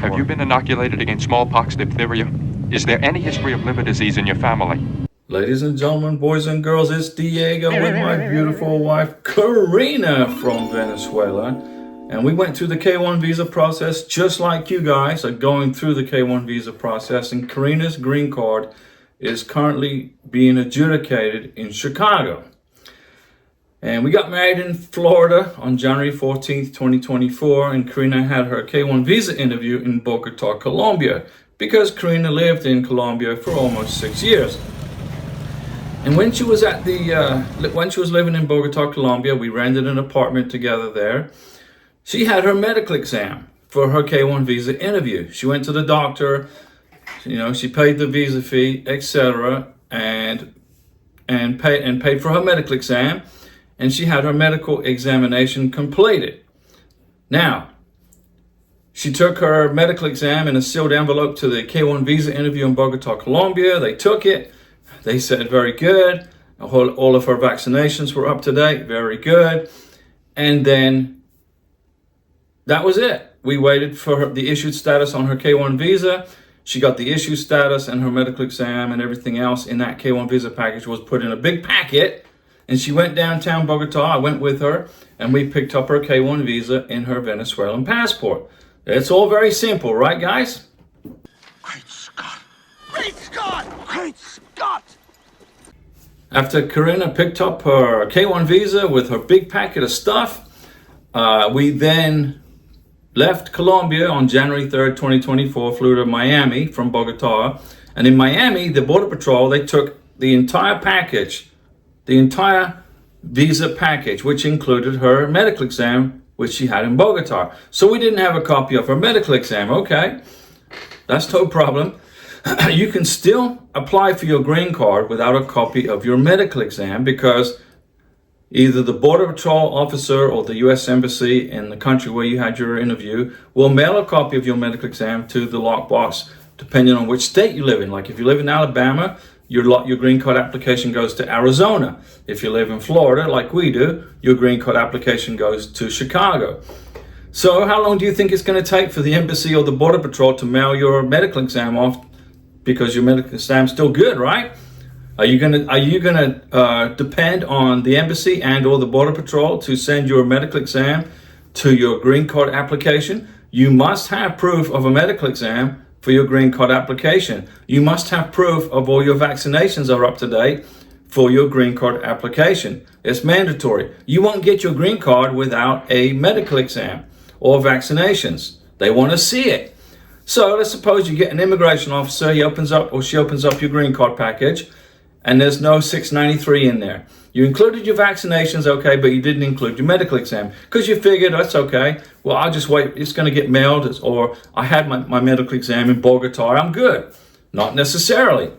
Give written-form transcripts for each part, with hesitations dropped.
Have you been inoculated against smallpox, diphtheria? Is there any history of liver disease in your family? Ladies and gentlemen, boys and girls, it's Diego with my beautiful wife, Karina from Venezuela. And we went through the K1 visa process just like you guys are going through the K1 visa process. And Karina's green card is currently being adjudicated in Chicago. And we got married in Florida on January 14th, 2024. And Karina had her K1 visa interview in Bogota, Colombia, because Karina lived in Colombia for almost 6 years. And when she was living in Bogota, Colombia, we rented an apartment together there. She had her medical exam for her K1 visa interview. She went to the doctor, she paid the visa fee, etc., and paid for her medical exam, and she had her medical examination completed. Now, she took her medical exam in a sealed envelope to the K1 visa interview in Bogota, Colombia. They took it. They said, very good. All of her vaccinations were up to date. Very good. And then that was it. We waited for the issued status on her K1 visa. She got the issued status, and her medical exam and everything else in that K1 visa package was put in a big packet. And she went downtown Bogota. I went with her, and we picked up her K1 visa in her Venezuelan passport. It's all very simple, right, guys? Great Scott! Great Scott! Great Scott! After Karina picked up her K1 visa with her big packet of stuff, we then left Colombia on January 3rd, 2024, flew to Miami from Bogota. And in Miami, the Border Patrol, they took the entire package, the entire visa package, which included her medical exam, which she had in Bogota. So we didn't have a copy of her medical exam. Okay, that's no problem. You can still apply for your green card without a copy of your medical exam, because either the Border Patrol officer or the U.S. Embassy in the country where you had your interview will mail a copy of your medical exam to the lockbox, depending on which state you live in. Like if you live in Alabama, your green card application goes to Arizona. If you live in Florida, like we do, your green card application goes to Chicago. So how long do you think it's going to take for the embassy or the Border Patrol to mail your medical exam off? Because your medical exam's still good, right? Are you gonna depend on the embassy and or the Border Patrol to send your medical exam to your green card application? You must have proof of a medical exam for your green card application. You must have proof of all your vaccinations are up to date for your green card application. It's mandatory. You won't get your green card without a medical exam or vaccinations. They want to see it. So let's suppose you get an immigration officer, she opens up your green card package, and there's no 693 in there. You included your vaccinations, okay, but you didn't include your medical exam because you figured that's okay. Well, I'll just wait. It's going to get mailed, or I had my medical exam in Bogota. I'm good. Not necessarily.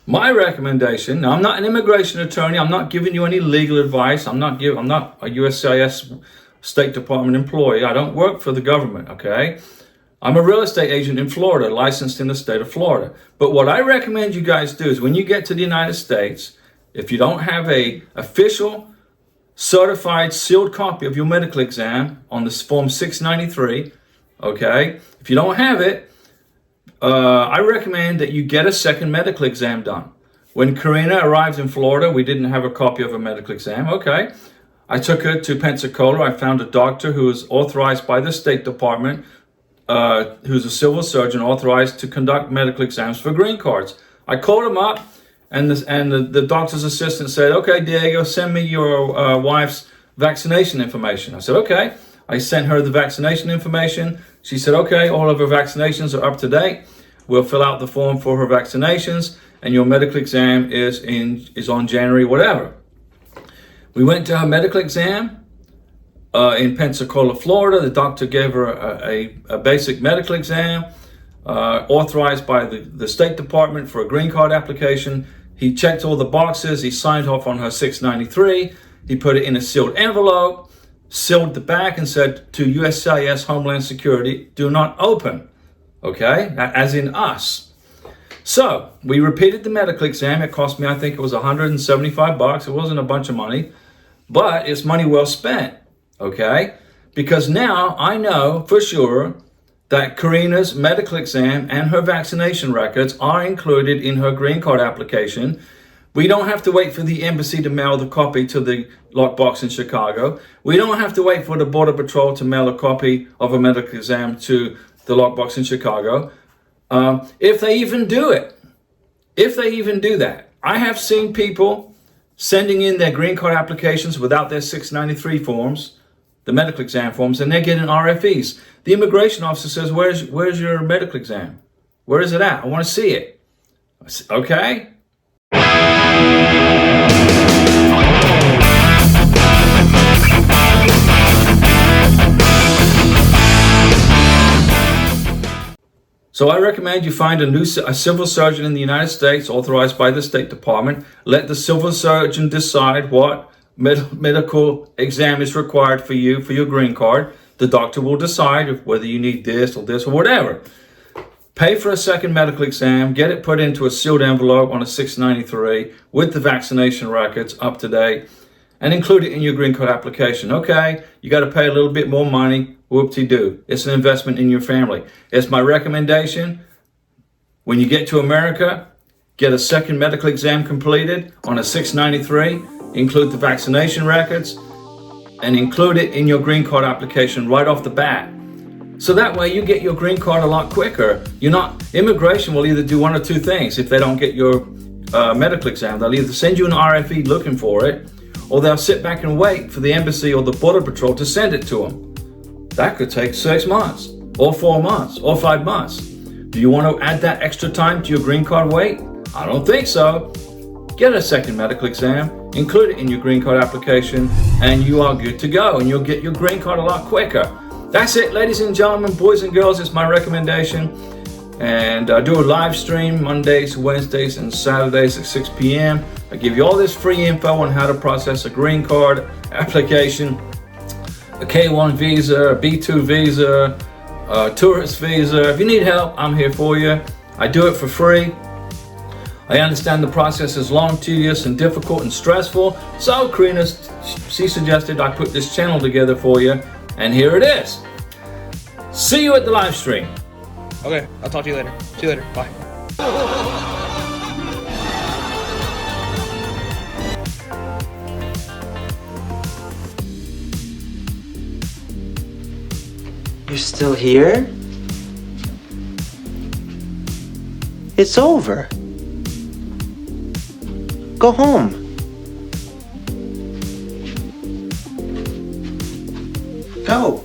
My recommendation, now I'm not an immigration attorney, I'm not giving you any legal advice, I'm not a USCIS State Department employee, I don't work for the government, okay? I'm a real estate agent in Florida, licensed in the state of Florida. But what I recommend you guys do is when you get to the United States, if you don't have a official, certified, sealed copy of your medical exam on this form 693, okay? If you don't have it, I recommend that you get a second medical exam done. When Karina arrived in Florida, we didn't have a copy of a medical exam. Okay. I took her to Pensacola. I found a doctor who is authorized by the State Department, who's a civil surgeon authorized to conduct medical exams for green cards. I called him up, and the doctor's assistant said, okay, Diego, send me your wife's vaccination information. I said, okay. I sent her the vaccination information. She said, okay, all of her vaccinations are up to date. We'll fill out the form for her vaccinations, and your medical exam is on January whatever. We went to her medical exam in Pensacola, Florida. The doctor gave her a basic medical exam authorized by the State Department for a green card application. He checked all the boxes. He signed off on her 693. He put it in a sealed envelope, sealed the back, and said to USCIS Homeland Security, do not open. Okay, as in us. So we repeated the medical exam. It cost me, I think it was $175. It wasn't a bunch of money, but it's money well spent, okay? Because now I know for sure that Karina's medical exam and her vaccination records are included in her green card application. We don't have to wait for the embassy to mail the copy to the lockbox in Chicago. We don't have to wait for the Border Patrol to mail a copy of a medical exam to the lockbox in Chicago. If they even do it, if they even do that. I have seen people sending in their green card applications without their 693 forms, the medical exam forms, and they're getting RFEs. The immigration officer says, where's your medical exam? Where is it at? I want to see it. I say, okay. So I recommend you find a civil surgeon in the United States authorized by the State Department. Let the civil surgeon decide what medical exam is required for you for your green card. The doctor will decide whether you need this or whatever. Pay for a second medical exam, get it put into a sealed envelope on a 693 with the vaccination records up to date, and include it in your green card application. Okay, you got to pay a little bit more money. Whoop-de-doo. It's an investment in your family. It's my recommendation. When you get to America, get a second medical exam completed on a 693, include the vaccination records, and include it in your green card application right off the bat. So that way you get your green card a lot quicker. Immigration will either do one or two things if they don't get your medical exam. They'll either send you an RFE looking for it, or they'll sit back and wait for the embassy or the Border Patrol to send it to them. That could take 6 months, or 4 months, or 5 months. Do you want to add that extra time to your green card wait? I don't think so. Get a second medical exam, include it in your green card application, and you are good to go, and you'll get your green card a lot quicker. That's it, ladies and gentlemen, boys and girls. It's my recommendation. And I do a live stream Mondays, Wednesdays, and Saturdays at 6 p.m. I give you all this free info on how to process a green card application, a K1 visa, a B2 visa, a tourist visa. If you need help, I'm here for you. I do it for free. I understand the process is long, tedious, and difficult and stressful. So Karina, she suggested I put this channel together for you, and here it is. See you at the live stream. Okay, I'll talk to you later. See you later. Bye. You're still here? It's over. Go home. Go.